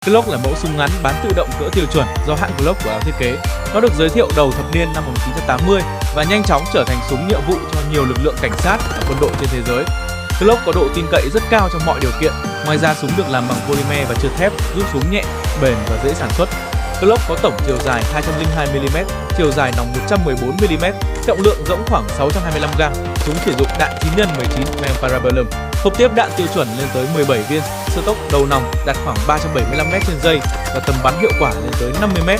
Glock là mẫu súng ngắn bán tự động cỡ tiêu chuẩn do hãng Glock của Áo thiết kế. Nó được giới thiệu đầu thập niên năm 1980 và nhanh chóng trở thành súng nhiệm vụ cho nhiều lực lượng cảnh sát và quân đội trên thế giới. Glock có độ tin cậy rất cao trong mọi điều kiện. Ngoài ra súng được làm bằng polymer và chưa thép, giúp súng nhẹ, bền và dễ sản xuất. Glock có tổng chiều dài 202mm, chiều dài nòng 114mm, trọng lượng rỗng khoảng 625g. Súng sử dụng đạn 9x19 Main Parabellum. Hộp tiếp đạn tiêu chuẩn lên tới 17 viên, sơ tốc đầu nòng đạt khoảng 375m trên giây và tầm bắn hiệu quả lên tới 50m.